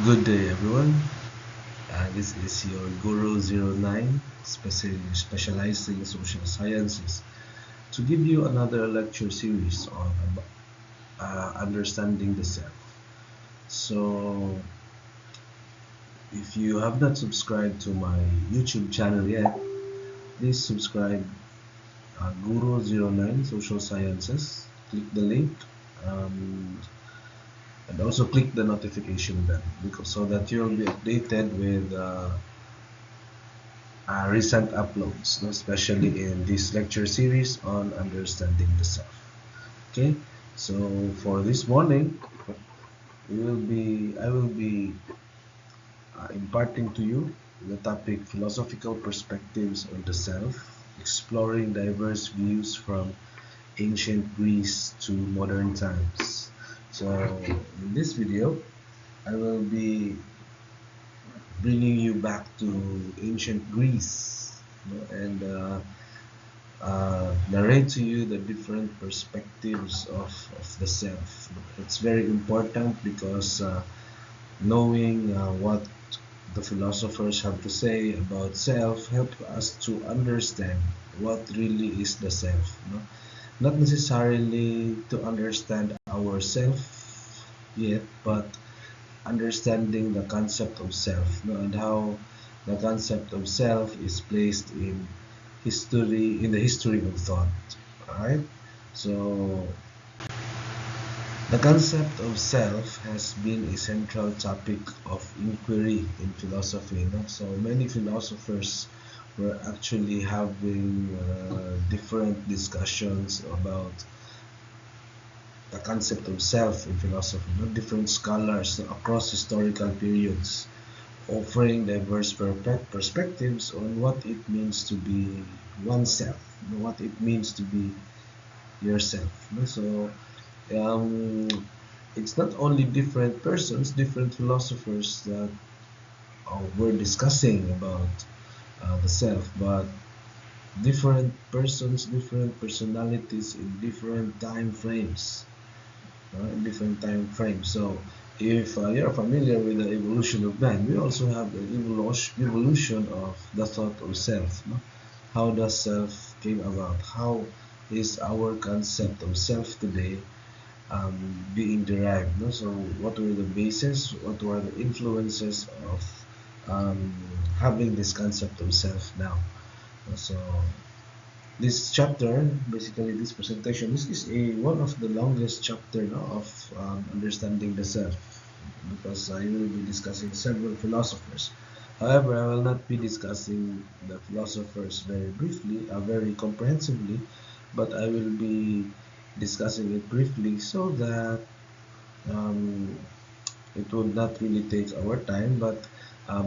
Good day, everyone. This is your Guru Zero Nine, specializing in social sciences, to give you another lecture series on understanding the self. So, if you have not subscribed to my YouTube channel yet, please subscribe Guru Zero Nine Social Sciences. Click the link. Um, and also click the notification bell so that you'll be updated with recent uploads, especially in this lecture series on understanding the self. Okay, so for this morning, I will be imparting to you the topic philosophical perspectives on the self, exploring diverse views from ancient Greece to modern times. So in this video, I will be bringing you back to ancient Greece, and narrate to you the different perspectives of the self. It's very important because knowing what the philosophers have to say about self help us to understand what really is the self. Not necessarily to understand ourself yet, but understanding the concept of self, and how the concept of self is placed in the history of thought. All right, so the concept of self has been a central topic of inquiry in philosophy. So many philosophers were actually having different discussions about the concept of self in philosophy. Different scholars across historical periods offering diverse perspectives on what it means to be oneself, what it means to be yourself. So um, it's not only different persons, different philosophers that were discussing about the self, but different persons, different personalities in different time frames. So if you're familiar with the evolution of man, we also have the evolution of the thought of self. How does self came about? How is our concept of self today being derived? So what were the bases? What were the influences of um, having this concept of self now? So this chapter, basically this presentation, this is one of the longest chapter of understanding the self, because I will be discussing several philosophers. However, I will not be discussing the philosophers very briefly, very comprehensively, but I will be discussing it briefly so that um, it would not really take our time. But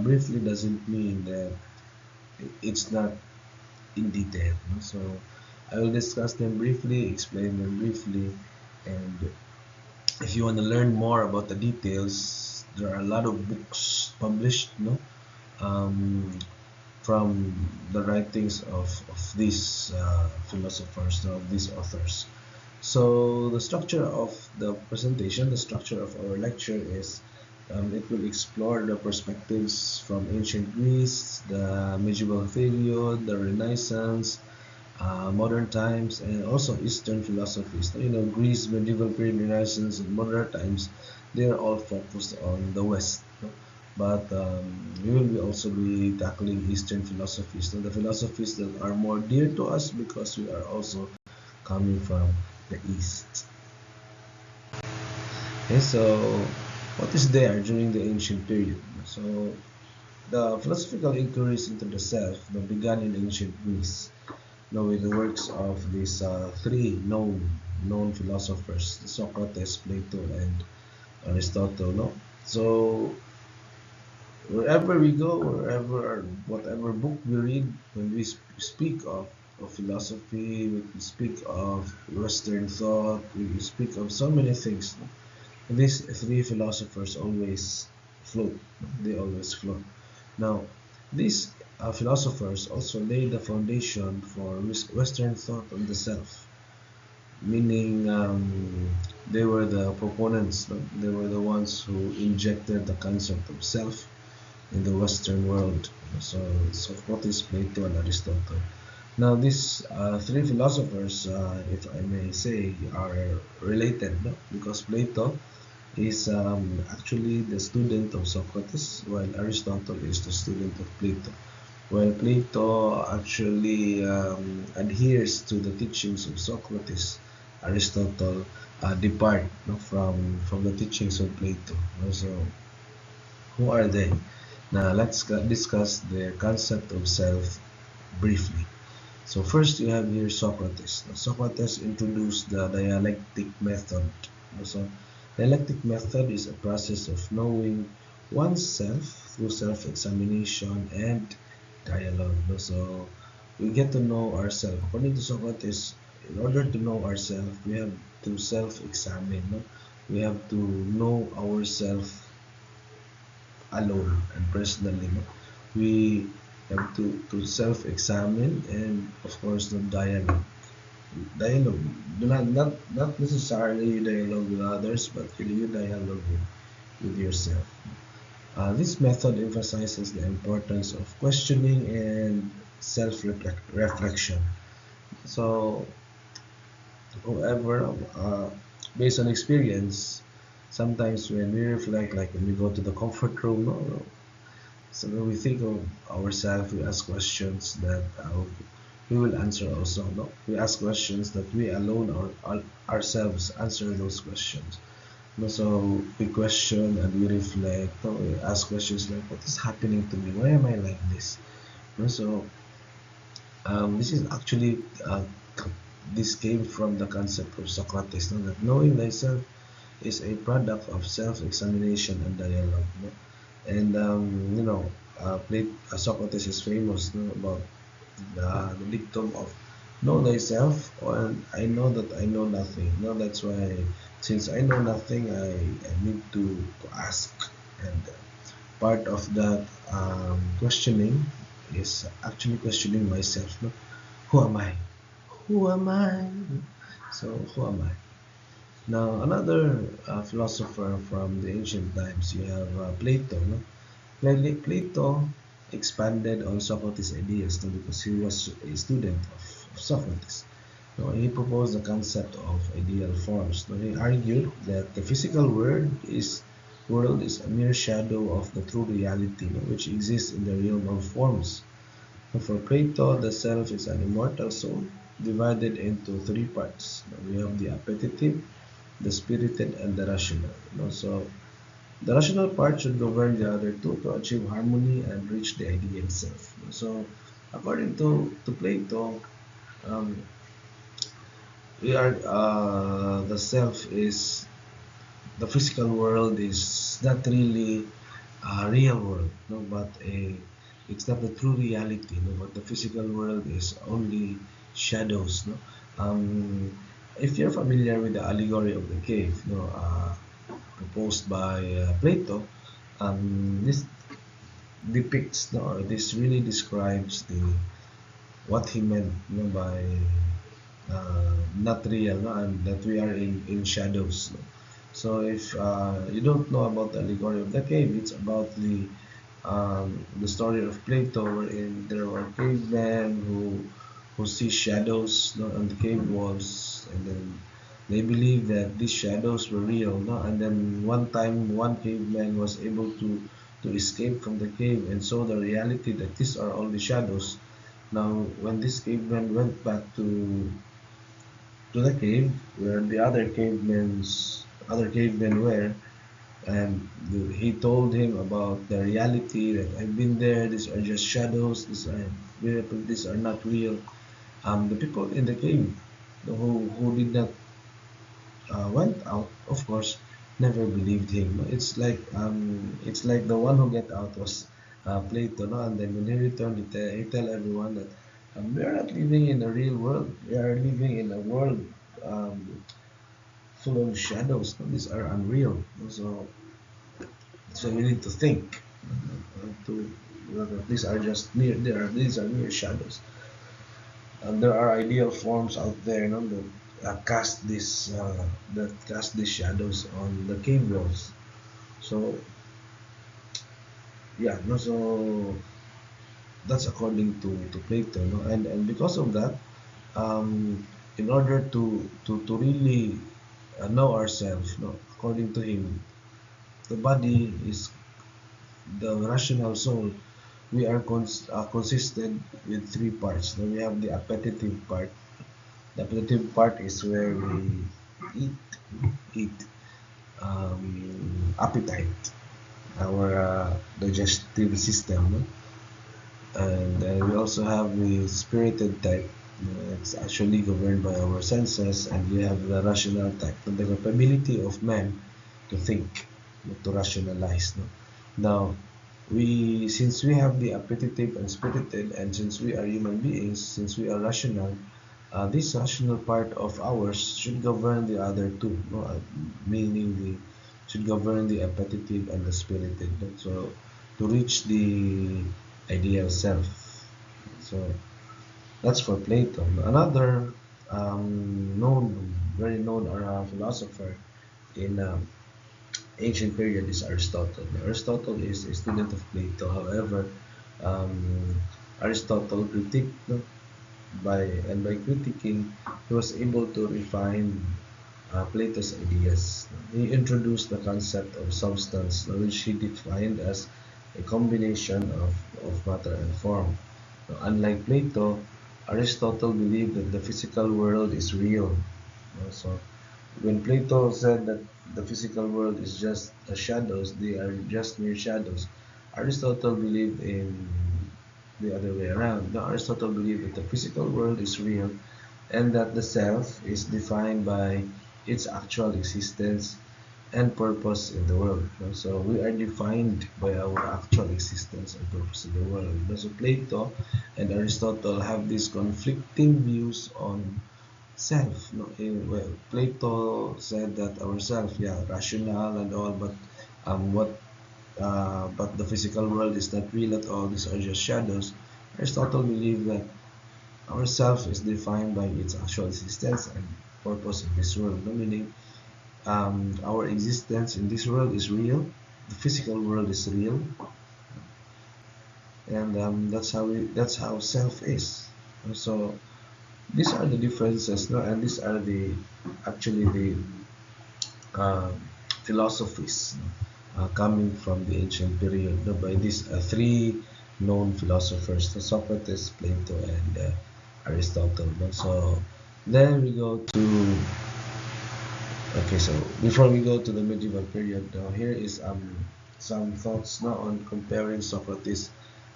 briefly doesn't mean that it's not in detail. So I will discuss them briefly, explain them briefly, and if you want to learn more about the details, there are a lot of books published, um, from the writings of these philosophers, of these authors. So the structure of the presentation, the structure of our lecture is it will explore the perspectives from ancient Greece, the medieval period, the Renaissance, modern times, and also Eastern philosophies. Greece, medieval period, Renaissance, and modern times, they are all focused on the West. But we will also be tackling Eastern philosophies, the philosophies that are more dear to us because we are also coming from the East. Okay, so what is there during the ancient period? So the philosophical inquiries into the self that began in ancient Greece, with the works of these three known philosophers, Socrates, Plato, and Aristotle. So wherever we go, whatever book we read, when we speak of philosophy, we speak of Western thought, we speak of so many things. These three philosophers always float. They always float. Now, these philosophers also laid the foundation for Western thought on the self. meaning they were the proponents, no? They were the ones who injected the concept of self in the Western world. So Socrates, Plato, and Aristotle. Now, these three philosophers, if I may say, are related, no? Because Plato is actually the student of Socrates, while Aristotle is the student of Plato. While Plato actually adheres to the teachings of Socrates, Aristotle depart, no, from the teachings of Plato. So, who are they? Now, let's discuss the concept of self briefly. So first you have here Socrates. Now, Socrates introduced the dialectic method. So dialectic method is a process of knowing oneself through self-examination and dialogue. So we get to know ourselves. According to Socrates, in order to know ourselves, we have to self-examine. No? We have to know ourselves alone and personally. No? We have to self-examine and of course the dialogue. Not necessarily you dialogue with others, but you dialogue with yourself. This method emphasizes the importance of questioning and self-reflection. So, however, based on experience, sometimes when we reflect, like when we go to the comfort room, no, so when we think of ourselves, we ask questions that we will answer also. No? We ask questions that we alone or ourselves answer those questions. No? So we question and we reflect. No? We ask questions like, what is happening to me? Why am I like this? No? So this is actually this came from the concept of Socrates. No? That knowing thyself is a product of self-examination and dialogue. No? And Socrates is famous, no, about the dictum of know thyself, and I know that I know nothing. No, that's why since I know nothing, I need to ask. And part of that questioning is actually questioning myself. No? Who am I? Who am I? So who am I? Now another philosopher from the ancient times, you have Plato. No? Plato expanded on Socrates' ideas, no, because he was a student of Socrates. No, he proposed the concept of ideal forms. No, he argued that the physical world is a mere shadow of the true reality, no, which exists in the realm of forms. No, for Plato, the self is an immortal soul divided into three parts. No, we have the appetitive, the spirited, and the rational. No, so the rational part should govern the other two to achieve harmony and reach the ideal self. So, according to Plato, um, we are the self is the physical world is not really a real world, no, but it's not the true reality, no, but the physical world is only shadows, no. Um, if you're familiar with the allegory of the cave, no, proposed by Plato, this depicts, no, or this really describes the what he meant, no, by not real, no, and that we are in shadows. No? So if you don't know about the allegory of the cave, it's about the story of Plato, wherein there were cavemen who see shadows, no, on the cave walls, and then they believe that these shadows were real, no? And then one time, one caveman was able to escape from the cave and saw the reality that these are all the shadows. Now, when this caveman went back to the cave where the other cavemen were, and he told him about the reality that I've been there. These are just shadows. These are not real. The people in the cave who did not went out, of course, never believed him. It's like the one who get out was Plato, no? And then when he returned, he tell everyone that we are not living in a real world. We are living in a world um, full of shadows. No? These are unreal. So we need to think to these are just these are mere shadows. There are ideal forms out there, no? cast these shadows on the cave walls. So yeah, no, so that's according to Plato, no, and because of that, in order to really know ourselves, no, according to him, the body is the rational soul. We are consisted with three parts. Now we have the appetitive part. The appetitive part is where we eat, eat, appetite, our digestive system, no? And we also have the spirited type. It's actually governed by our senses, and we have the rational type, the capability of man to think, to rationalize. No? Now, since we have the appetitive and spirited, and since we are human beings, since we are rational, this rational part of ours should govern the other two, no? Meaning the should govern the appetitive and the spirited. No? So to reach the ideal self. So that's for Plato. Another very known philosopher in ancient period is Aristotle. Now, Aristotle is a student of Plato. However, um, Aristotle critiqued, no, by critiquing, he was able to refine Plato's ideas. He introduced the concept of substance, which he defined as a combination of matter and form. Now, unlike Plato, Aristotle believed that the physical world is real. So when Plato said that the physical world is just shadows, they are just mere shadows, Aristotle believed in the other way around. Now, Aristotle believed that the physical world is real and that the self is defined by its actual existence and purpose in the world. So we are defined by our actual existence and purpose in the world. So Plato and Aristotle have these conflicting views on self. No? Well, Plato said that our self, yeah, rational and all, but but the physical world is not real at all. These are just shadows. Aristotle believed that our self is defined by its actual existence and purpose in this world. No? Meaning, our existence in this world is real. The physical world is real, and that's how self is. And so these are the differences, no? And these are the actually the uh, philosophies, coming from the ancient period, no? By these three known philosophers, so Socrates, Plato, and Aristotle. No? So then we go to okay. So before we go to the medieval period, now here is some thoughts now on comparing Socrates,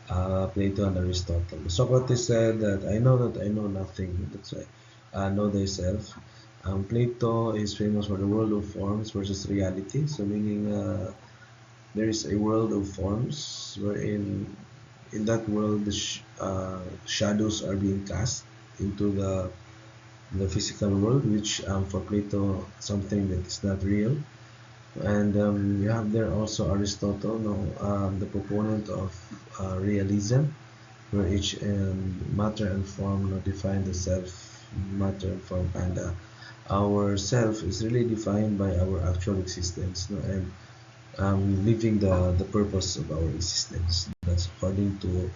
Plato, and Aristotle. Socrates said that I know that I know nothing. That's why know thyself. Plato is famous for the world of forms versus reality. So meaning there is a world of forms wherein in that world the shadows are being cast into the physical world, which for Plato something that is not real. And you have there also Aristotle, no, the proponent of realism, where each matter and form, no, define the self, matter and form, and our self is really defined by our actual existence, no, and living the purpose of our existence. That's according to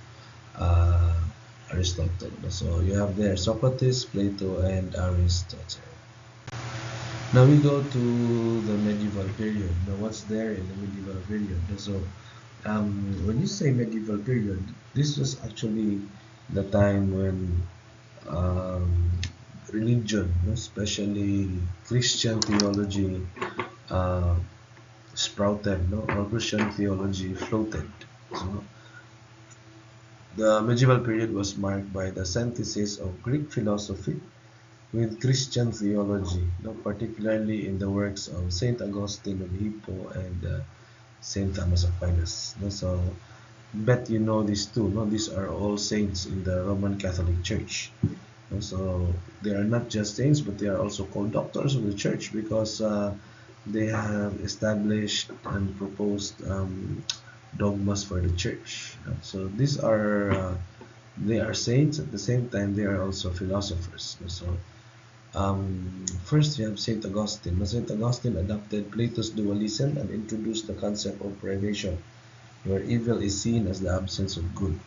uh, Aristotle. So you have there Socrates, Plato, and Aristotle. Now we go to the medieval period. Now what's there in the medieval period? So when you say medieval period, this was actually the time when um, religion, especially Christian theology, uh, sprouted, no, or Christian theology floated. So the medieval period was marked by the synthesis of Greek philosophy with Christian theology, particularly in the works of Saint Augustine of Hippo and Saint Thomas Aquinas. So, bet you know these two. No, these are all saints in the Roman Catholic Church. So they are not just saints, but they are also called doctors of the church because they have established and proposed dogmas for the church. So these are they are saints. At the same time, they are also philosophers. So First, we have Saint Augustine. Now, Saint Augustine adopted Plato's dualism and introduced the concept of privation, where evil is seen as the absence of good,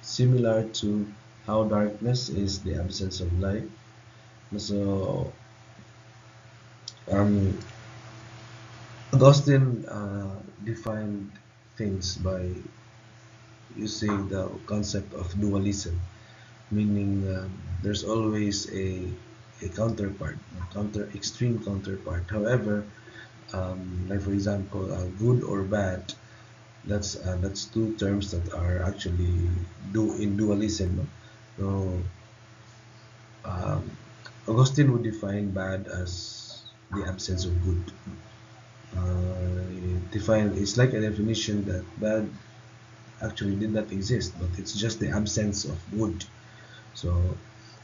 similar to how darkness is the absence of light. So, um, Augustine defined things by using the concept of dualism, meaning there's always a counterpart, a extreme counterpart. However, like for example, good or bad, that's two terms that are actually in dualism. No? So um, Augustine would define bad as the absence of good. It's like a definition that bad actually did not exist, but it's just the absence of good. So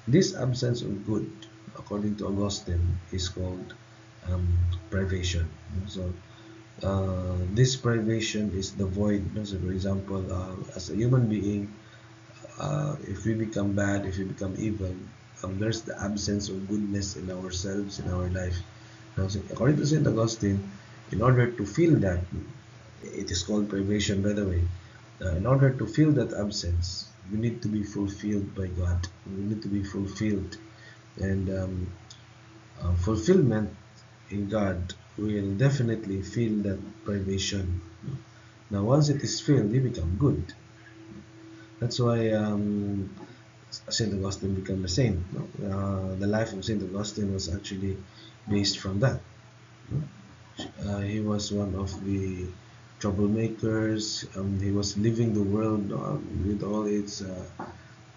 this absence of good, according to Augustine, is called um, privation. So this privation is the void. So for example, as a human being, if we become bad, if we become evil, there's the absence of goodness in ourselves, in our life. Now, so according to St. Augustine, in order to feel that, it is called privation, by the way. In order to feel that absence, we need to be fulfilled by God. We need to be fulfilled, and fulfillment in God will definitely feel that privation. Now, once it is filled, we become good. That's why Saint Augustine became a saint. No? The life of Saint Augustine was actually based from that. No? He was one of the troublemakers. He was living the world with all its,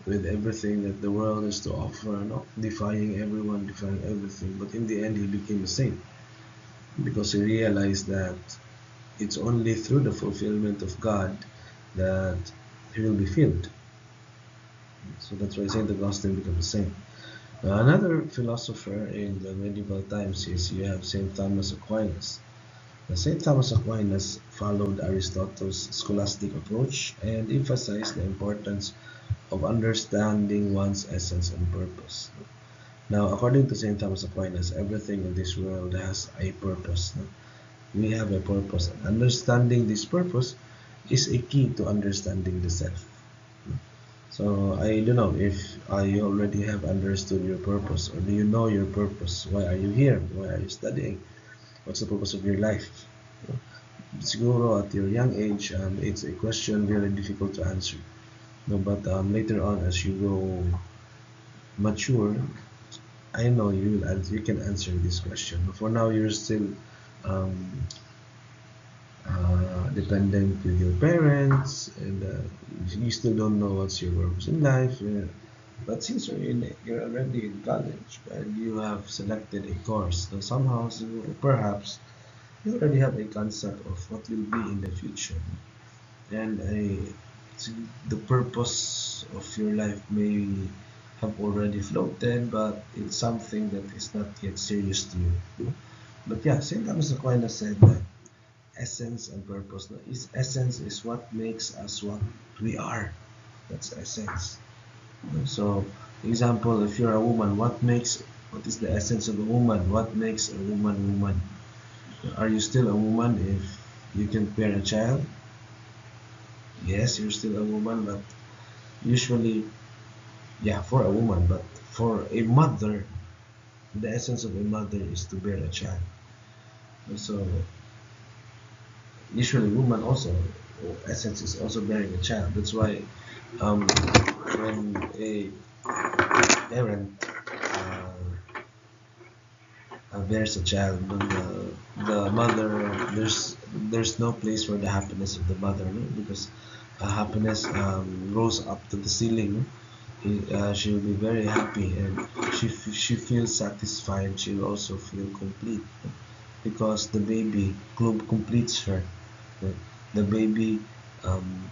with everything that the world has to offer, no? Defying everyone, defying everything. But in the end, he became a saint because he realized that it's only through the fulfillment of God that he will be filled. So that's why Saint Augustine became a saint. Another philosopher in the medieval times is you have Saint Thomas Aquinas. Saint Thomas Aquinas followed Aristotle's scholastic approach and emphasized the importance of understanding one's essence and purpose. Now, according to Saint Thomas Aquinas, everything in this world has a purpose. We have a purpose. Understanding this purpose is a key to understanding the self. So I don't know if you already have understood your purpose, or do you know your purpose? Why are you here? Why are you studying? What's the purpose of your life? Siguro at your young age, it's a question very difficult to answer. No, but later on, as you grow mature, I know you can answer this question. But for now, you're still um, dependent with your parents, and you still don't know what's your purpose in life. But since you're already in college and you have selected a course, so somehow, so perhaps you already have a concept of what will be in the future, and the purpose of your life may have already floated, but it's something that is not yet serious to you. But yeah, St. Thomas Aquinas said that essence and purpose. No? Essence is what makes us what we are. That's essence. So, example, if you're a woman, what is the essence of a woman? What makes a woman woman? Are you still a woman if you can bear a child? Yes, you're still a woman, but usually, yeah, for a woman, but for a mother, the essence of a mother is to bear a child. So usually woman also, essence is also bearing a child. That's why when a parent bears a child, the mother, there's no place for the happiness of the mother, no? Because happiness rose up to the ceiling. She will be very happy, and she feels satisfied. She will also feel complete because the baby completes her. The baby um,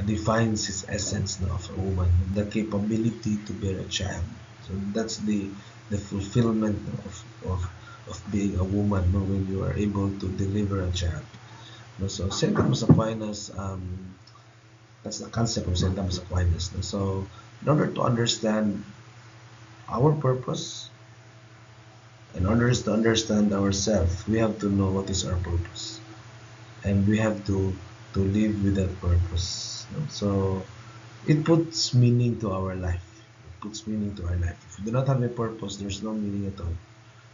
defines his essence now of a woman, the capability to bear a child. So that's the fulfillment of being a woman, no, when you are able to deliver a child. No, so Saint Thomas Aquinas, that's the concept of Saint Thomas Aquinas. No? So in order to understand our purpose, In order to understand ourselves, we have to know what is our purpose, and we have to live with that purpose. So it puts meaning to our life. It puts meaning to our life. If we do not have a purpose, there's no meaning at all.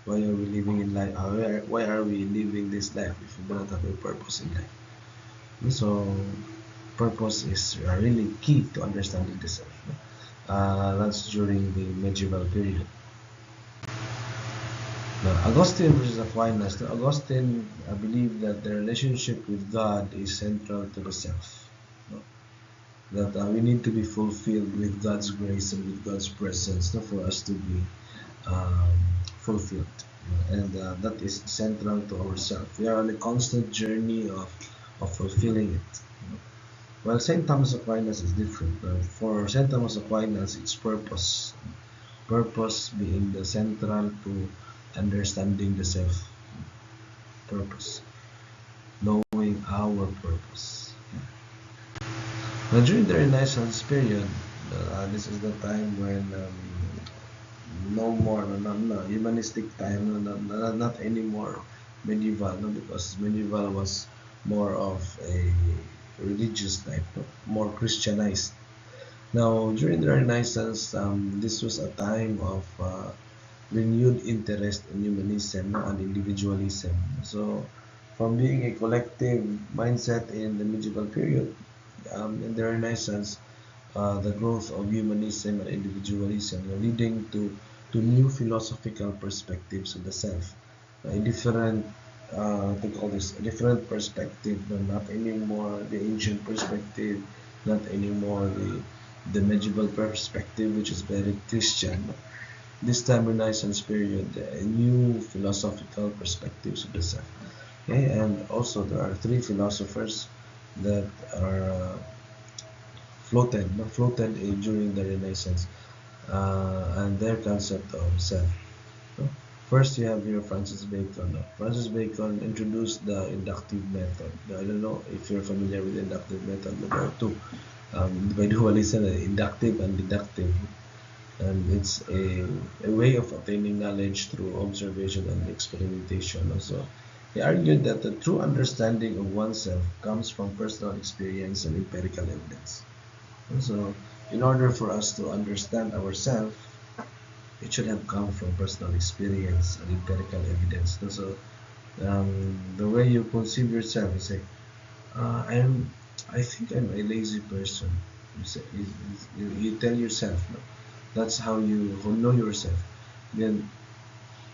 Why are we living in life? Why are we living this life if we do not have a purpose in life? So purpose is really key to understanding the self. That's during the medieval period. Now, Augustine versus Aquinas. Now, Augustine believed that the relationship with God is central to the self. No? That we need to be fulfilled with God's grace and with God's presence, no, for us to be um, fulfilled. And that is central to ourselves. We are on a constant journey of fulfilling it. Well, St. Thomas Aquinas is different. For St. Thomas Aquinas, it's purpose. Purpose being the central to understanding the self. Purpose. Knowing our purpose. Now, during the Renaissance period, this is the time when no more, no, humanistic time, not anymore medieval, no, because medieval was more of a religious type, no, more Christianized. Now, during the Renaissance, this was a time of renewed interest in humanism and individualism. So, from being a collective mindset in the medieval period, in the Renaissance, the growth of humanism and individualism, leading to new philosophical perspectives of the self. A different, they call this a different perspective, not anymore the ancient perspective, not anymore the medieval perspective, which is very Christian. This time Renaissance period, new philosophical perspectives of the self. Okay, and also there are three philosophers that are floated during the Renaissance, and their concept of self. No? First, you have here Francis Bacon. No? Francis Bacon introduced the inductive method. I don't know if you're familiar with the inductive method, but there are two. By dualism, inductive and deductive. And it's a way of attaining knowledge through observation and experimentation. Also, he argued that the true understanding of oneself comes from personal experience and empirical evidence. So, in order for us to understand ourselves, it should have come from personal experience and empirical evidence. So, the way you conceive yourself is like, I think I'm a lazy person. You tell yourself, no? That's how you know yourself. Then,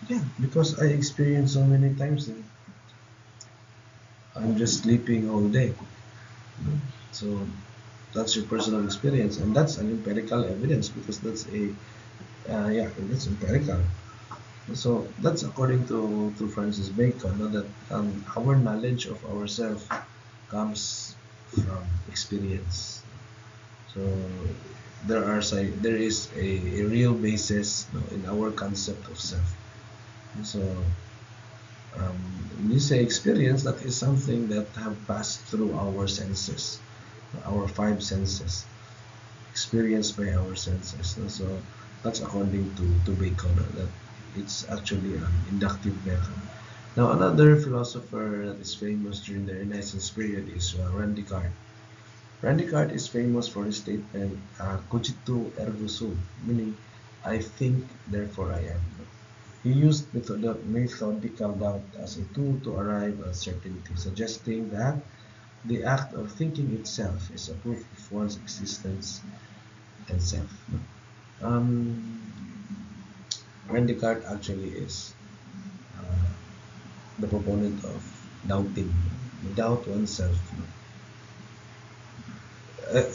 yeah, because I experienced so many times, I'm just sleeping all day. So that's your personal experience, and that's an empirical evidence because that's yeah, that's empirical. So that's according to Francis Bacon, no, that our knowledge of ourselves comes from experience. So there is a real basis, no, in our concept of self. So um, when you say experience, that is something that have passed through our senses, our five senses, experienced by our senses. So that's according to Bacon, that it's actually an inductive method. Now, another philosopher that is famous during the Renaissance period is Rene Descartes. Rene Descartes is famous for his statement, cogito ergo sum, meaning I think, therefore I am. He used methodical doubt as a tool to arrive at certainty, suggesting that the act of thinking itself is a proof of one's existence and self. Um, Rene Descartes actually is uh, the proponent of doubting. Doubt oneself.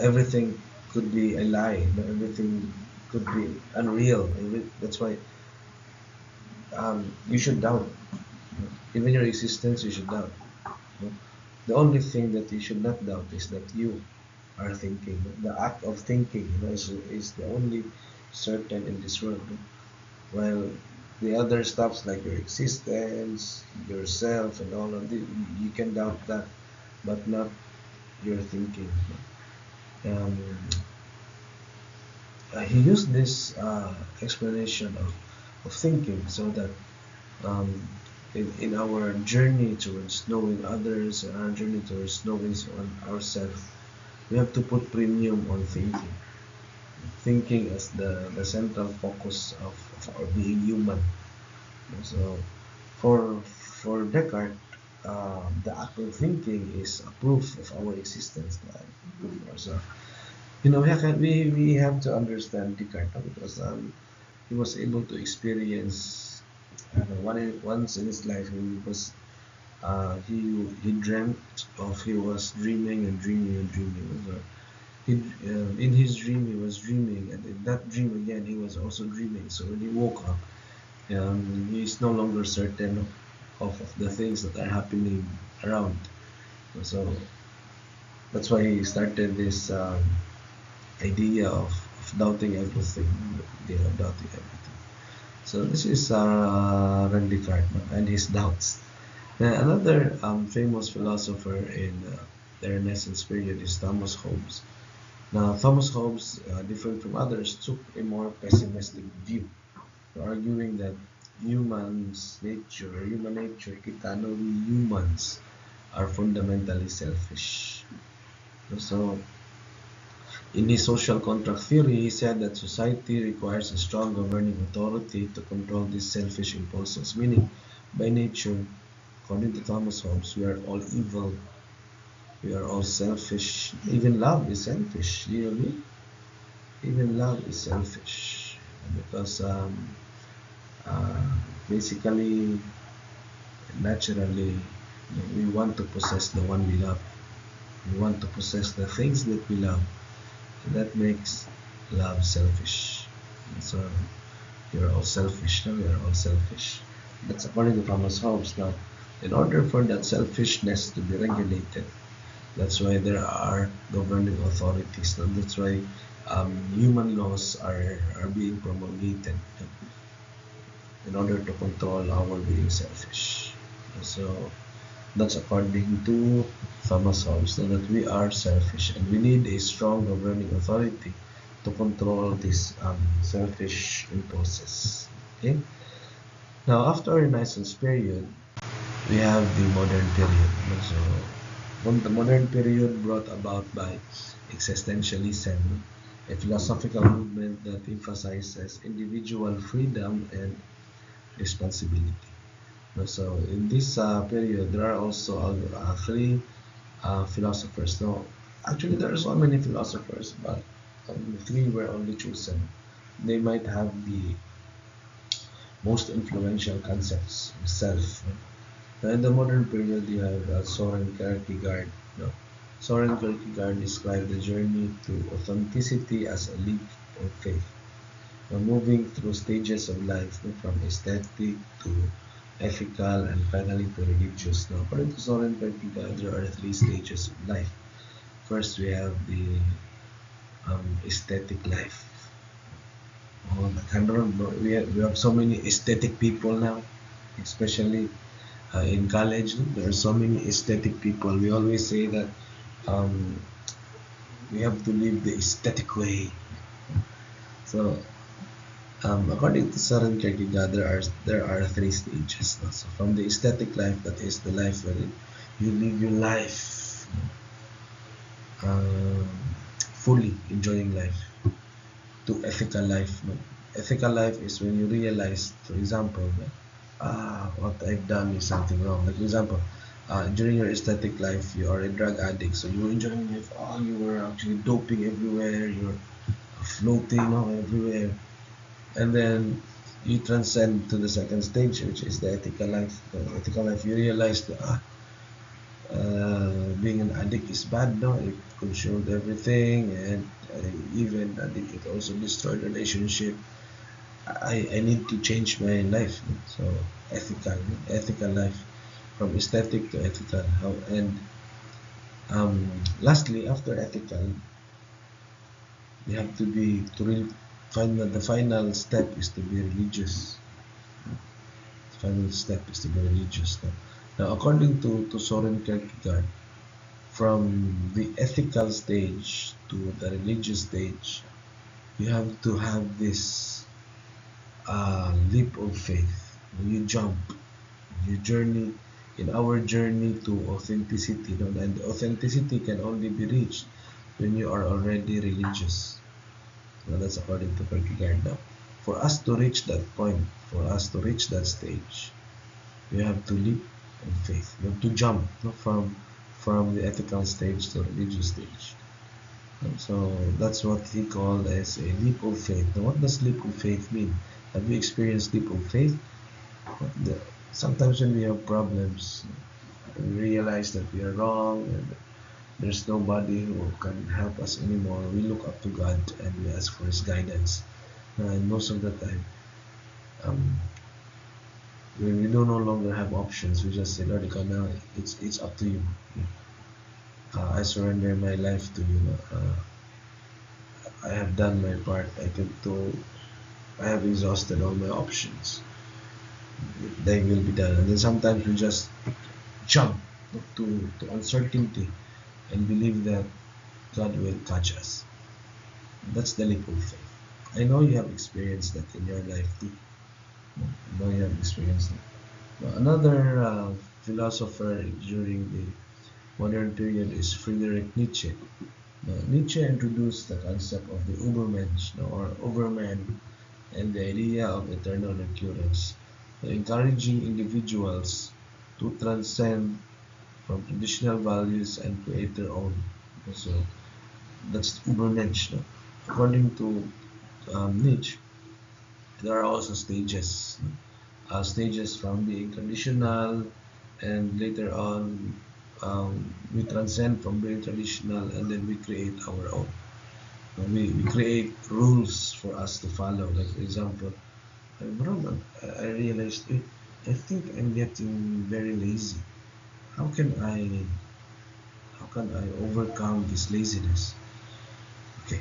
Everything could be a lie. Everything could be unreal. That's why you should doubt. Even your existence, you should doubt. The only thing that you should not doubt is that you are thinking. The act of thinking, is the only certain in this world. While the other stuffs like your existence, yourself, and all of this, you can doubt that, but not your thinking. Um, he used this explanation of thinking so that um, in our journey towards knowing others and our journey towards knowing ourselves, we have to put premium on thinking. Thinking as the central focus of our being human. So for Descartes, the act of thinking is a proof of our existence. So we have to understand Descartes because he was able to experience once in his life he was he dreamt of he was dreaming and dreaming and dreaming. So he, in his dream he was dreaming, and in that dream again he was also dreaming. So when he woke up, he's no longer certain of the things that are happening around. So that's why he started this idea of doubting everything, idea of doubting everything. So this is Rene Descartes, no? And his doubts. Then another famous philosopher in the Renaissance period is Thomas Hobbes. Now, Thomas Hobbes, different from others, took a more pessimistic view, arguing that human nature, kita know we humans are fundamentally selfish. So, in his social contract theory, he said that society requires a strong governing authority to control these selfish impulses, meaning, by nature, according to Thomas Hobbes, we are all evil, we are all selfish. Even love is selfish. Do you agree? Even love is selfish because uh, basically, naturally, we want to possess the one we love. We want to possess the things that we love. And that makes love selfish. And so you're all selfish. No, we are all selfish. That's according to Thomas Hobbes. Now, in order for that selfishness to be regulated, that's why there are governing authorities. And that's why human laws are being promulgated in order to control our being selfish. So that's according to Thomas Hobbes, so that we are selfish and we need a strong governing authority to control these selfish impulses. Okay. Now, after our Renaissance period, we have the modern period. So, from the modern period brought about by existentialism, a philosophical movement that emphasizes individual freedom and responsibility. So in this period, there are also three philosophers. No, actually there are so many philosophers, but three were only chosen. They might have the most influential concepts, self. Now, in the modern period, you have Soren Kierkegaard. No, Soren Kierkegaard described the journey to authenticity as a leap of faith. Now, moving through stages of life, no, from aesthetic to ethical and finally to religious. Now, according to Soren Kierkegaard, there are three stages of life. First, we have the aesthetic life. Oh, we have so many aesthetic people now, especially in college. There are so many aesthetic people. We always say that um, we have to live the aesthetic way. So, according to Soren Kierkegaard, there are three stages. No? So, from the aesthetic life, that is the life where you live your life um, fully enjoying life, to ethical life. No? Ethical life is when you realize, for example, what I've done is something wrong. Like, for example, during your aesthetic life, you are a drug addict, so you were enjoying life. Oh, you were actually doping everywhere. You're floating everywhere, and then you transcend to the second stage, which is the ethical life. The ethical life, you realize that being an addict is bad. No, it consumed everything, and even it also destroyed relationship. I need to change my life. So ethical life, from aesthetic to ethical. And lastly, after ethical, you have to be to really the final step is to be religious. The final step is to be religious. Now according to Soren Kierkegaard, from the ethical stage to the religious stage, you have to have this leap of faith. You jump, you journey in our journey to authenticity, no? And the authenticity can only be reached when you are already religious. Now, that's according to Kierkegaard. Now, for us to reach that point, for us to reach that stage, we have to leap in faith. We have to jump, no? From the ethical stage to religious stage. And so that's what he called as a leap of faith. Now, what does leap of faith mean? Have you experienced leap of faith? The, Sometimes when we have problems, we realize that we are wrong and there's nobody who can help us anymore. We look up to God and we ask for His guidance. And most of the time, um, when we do no longer have options, we just say, Lord, now it's up to you. I surrender my life to you. I have done my part. I have exhausted all my options. They will be done. And then sometimes we just jump to uncertainty and believe that God will catch us. That's the leap of faith. I know you have experienced that in your life too. I know you have experienced it. Now, another philosopher during the modern period is Friedrich Nietzsche. Nietzsche introduced the concept of the Übermensch, or Overman, and the idea of eternal recurrence, encouraging individuals to transcend from traditional values and create their own. So that's Übermensch. No? According to Nietzsche, there are also stages. Stages from being traditional, and later on we transcend from being traditional, and then we create our own. We create rules for us to follow. Like for example, I realized I think I'm getting very lazy. How can I how can I overcome this laziness? Okay,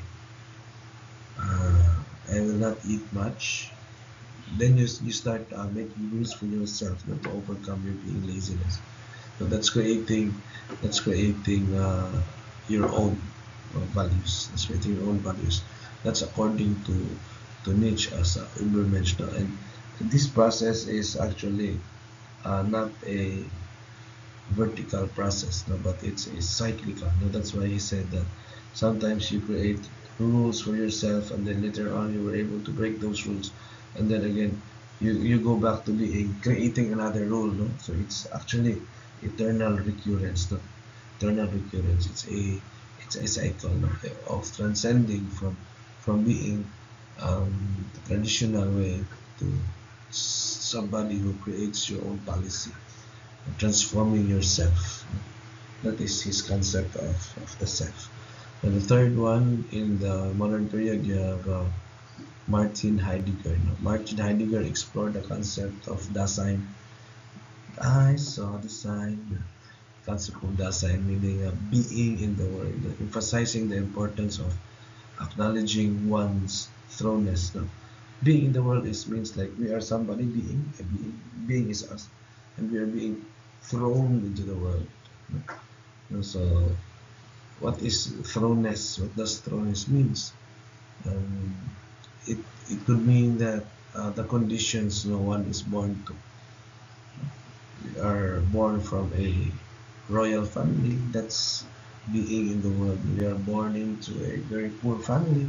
I will not eat much. Then you start making rules for yourself, not to overcome your being laziness. So that's creating your own values. That's creating your own values. That's according to Nietzsche as Übermensch. And this process is actually not a vertical process, no, but it's cyclical. No, that's why he said that sometimes you create rules for yourself, and then later on you were able to break those rules, and then again you go back to being creating another rule. No, so it's actually eternal recurrence. No? Eternal recurrence. It's a cycle, no, of transcending from being the traditional way to somebody who creates your own policy, transforming yourself. That is his concept of the self. And the third one, in the modern period, you have Martin Heidegger. Martin Heidegger explored the concept of Dasein. I saw the sign. The concept of Dasein meaning being in the world, emphasizing the importance of acknowledging one's thrownness. No? Being in the world means like we are somebody being, being is us, and we are being thrown into the world. So, what is thrownness? What does thrownness means? Um, it it could mean that the conditions no one is born to. We are born from a royal family. That's being in the world. We are born into a very poor family.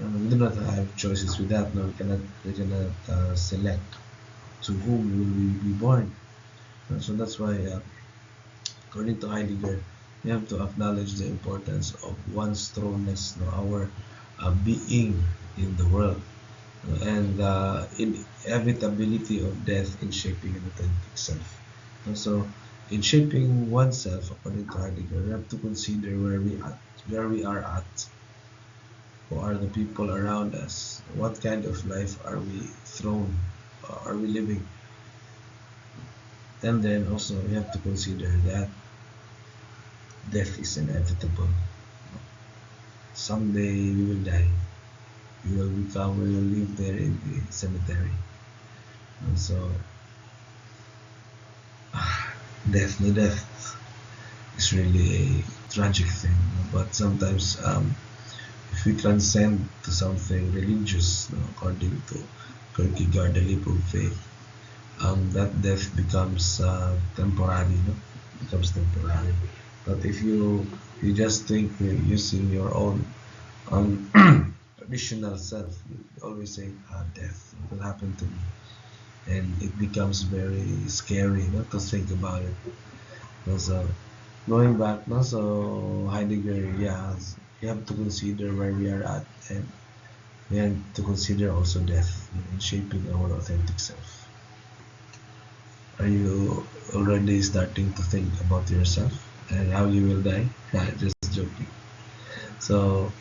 We do not have choices with that. No, we cannot select to whom will we be born. So that's why, according to Heidegger, we have to acknowledge the importance of one's thrownness, no, our being in the world, and inevitability of death in shaping an authentic self. So, in shaping oneself, according to Heidegger, we have to consider where we are at, who are the people around us, what kind of life are we thrown, are we living, and then also we have to consider that death is inevitable. Someday we will die. We will live there in the cemetery. And so, death is really a tragic thing. But sometimes, if we transcend to something religious, according to Kierkegaard, the leap of faith, that death becomes temporary, no? Becomes temporary. But if you just think using your own traditional self, you always say, death, it will happen to me, and it becomes very scary not to think about it. So going back, no, so Heidegger, yeah, you have to consider where we are at, and we have to consider also death in shaping our authentic self. Are you already starting to think about yourself and how you will die? Just joking. So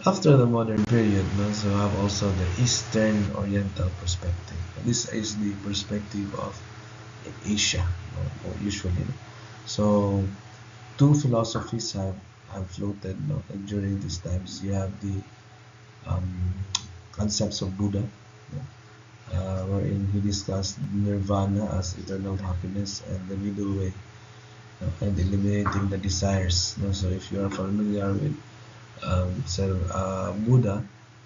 after the modern period, no, so we have also the Eastern Oriental perspective. This is the perspective of Asia, no, usually. So two philosophies have floated, no, during these times. You have the um, concepts of Buddha, no, wherein he discussed nirvana as eternal happiness and the middle way, and eliminating the desires. No? So if you are familiar with Buddha,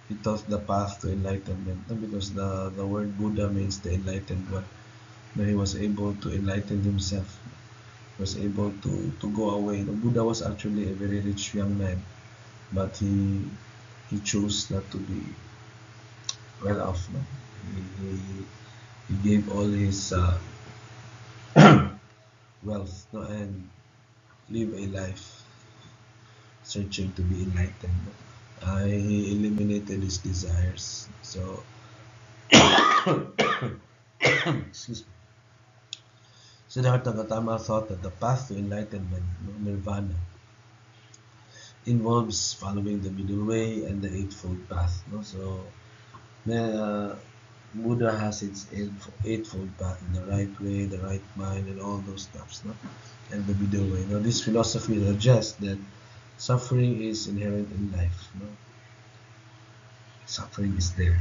he taught the path to enlightenment, no? Because the word Buddha means the enlightened one. No, he was able to enlighten himself, was able to go away. No, Buddha was actually a very rich young man, but he chose not to be well off. No? He gave all his wealth, no, and live a life searching to be enlightened. He eliminated his desires. So, excuse me. Siddhartha Gautama thought that the path to enlightenment, no, nirvana, involves following the middle way and the eightfold path. No? So, Buddha has its eightfold path, the right way, the right mind, and all those stuffs, no? And the middle way. Now, this philosophy suggests that suffering is inherent in life. No? Suffering is there,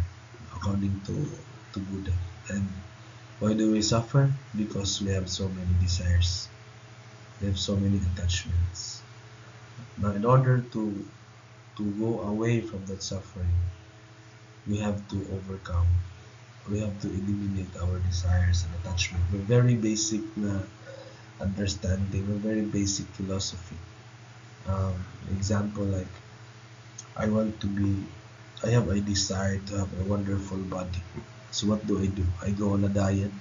according to Buddha. And why do we suffer? Because we have so many desires. We have so many attachments. Now, in order to go away from that suffering, we have to overcome. We have to eliminate our desires and attachment. A very basic na understanding, a very basic philosophy. Example like I want to be, I have a desire to have a wonderful body. So what do? I go on a diet.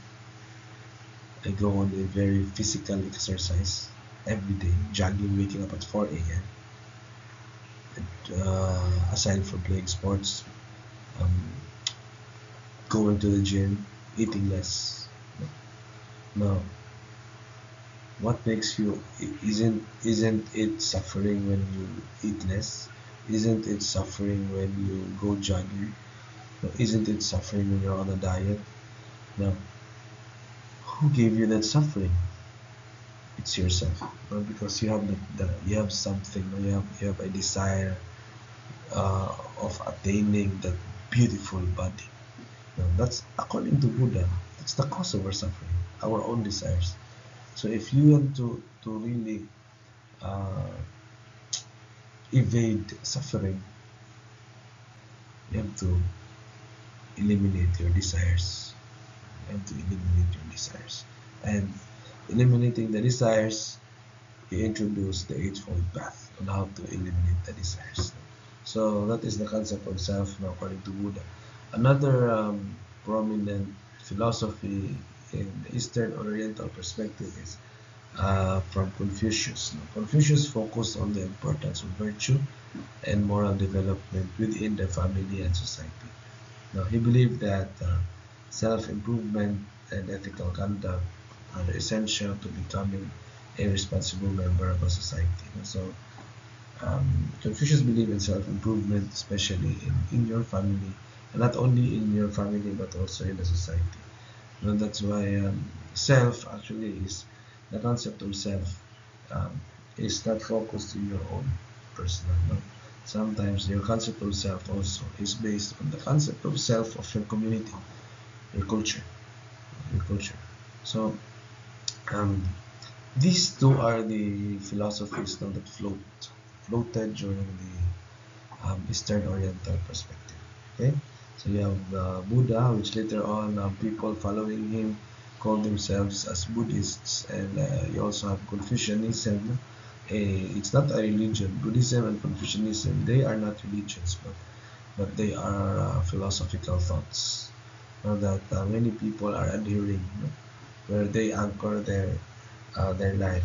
I go on a very physical exercise every day, jogging, waking up at 4 a.m. Aside from playing sports, um, going to the gym, eating less. Now, what makes you isn't it suffering when you eat less? Isn't it suffering when you go jogging? No, isn't it suffering when you're on a diet? Now, who gave you that suffering? It's yourself. No? Because you have you have something. No? You have a desire of attaining that beautiful body. Now, that's according to Buddha. That's the cause of our suffering, our own desires. So if you want to really uh, evade suffering, you have to eliminate your desires. You have to eliminate your desires. And eliminating the desires, you introduce the eightfold path on how to eliminate the desires. So that is the concept of self now according to Buddha. Another prominent philosophy in the Eastern Oriental perspective is from Confucius. Now, Confucius focused on the importance of virtue and moral development within the family and society. Now, he believed that self-improvement and ethical conduct are essential to becoming a responsible member of a society. So, Confucius believed in self-improvement, especially in your family, and not only in your family but also in the society. That's why self actually is the concept of self um, is not focused in your own personal. No? Sometimes your concept of self also is based on the concept of self of your community, your culture, your culture. So um, these two are the philosophies now that floated during the Eastern Oriental perspective. Okay, So you have Buddha, which later on people following him called themselves as Buddhists, and you also have Confucianism. It's not a religion. Buddhism and Confucianism, they are not religions, but they are philosophical thoughts that many people are adhering, where they anchor their life,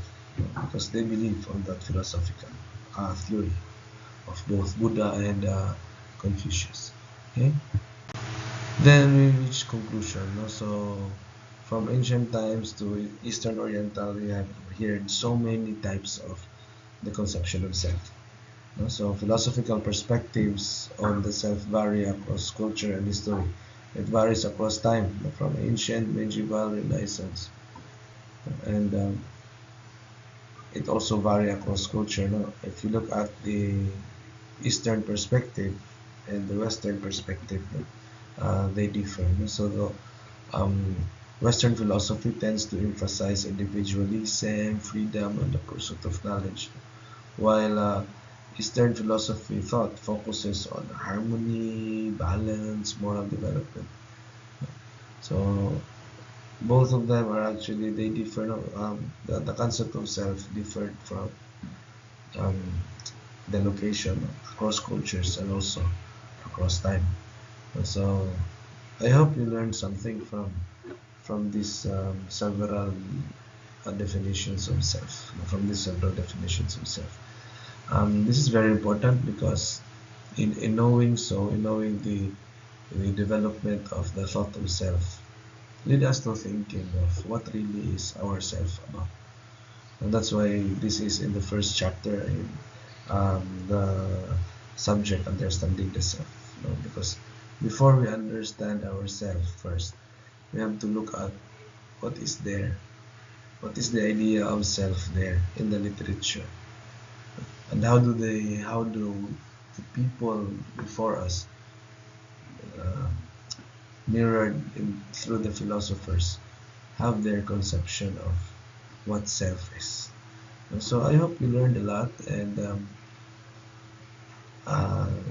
because they believe on that philosophical theory of both Buddha and Confucius. Okay, then we reach conclusion. So from ancient times to Eastern Oriental, we have heard so many types of the conception of self. So philosophical perspectives on the self vary across culture and history. It varies across time, from ancient, medieval, Renaissance, and it also vary across culture. No? If you look at the Eastern perspective and the Western perspective, no? They differ. No? So the um, Western philosophy tends to emphasize individualism, freedom, and the pursuit of knowledge, while Eastern philosophy thought focuses on harmony, balance, moral development. So both of them are actually, they differ. No? The concept of self differed from um, the location across cultures and also across time. So I hope you learned something from these several definitions of self, from these several definitions of self. This is very important because in knowing so, in knowing the development of the thought of self, lead us to thinking of what really is our self about. And that's why this is in the first chapter in the subject understanding the self. Because before we understand ourselves first, we have to look at what is there, what is the idea of self there in the literature, and how do the people before us uh, mirrored through the philosophers have their conception of what self is. So I hope you learned a lot, and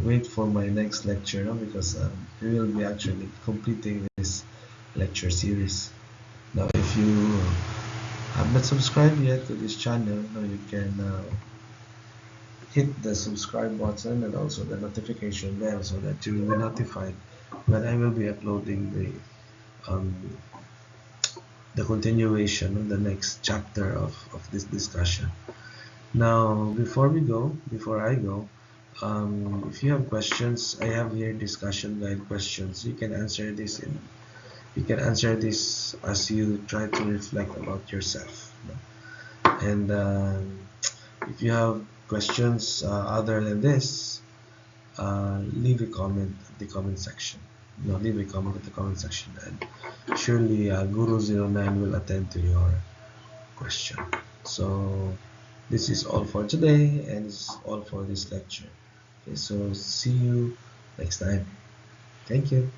wait for my next lecture, no? Because we will be actually completing this lecture series. Now, if you have not subscribed yet to this channel, no, you can hit the subscribe button and also the notification bell so that you will be notified when I will be uploading the continuation of the next chapter of this discussion. Now, before I go, if you have questions, I have here discussion guide questions. You can answer this as you try to reflect about yourself. And if you have questions other than this, leave a comment at the comment section. Leave a comment at the comment section, and surely Guru09 will attend to your question. So this is all for today, and this is all for this lecture. Okay, so see you next time. Thank you.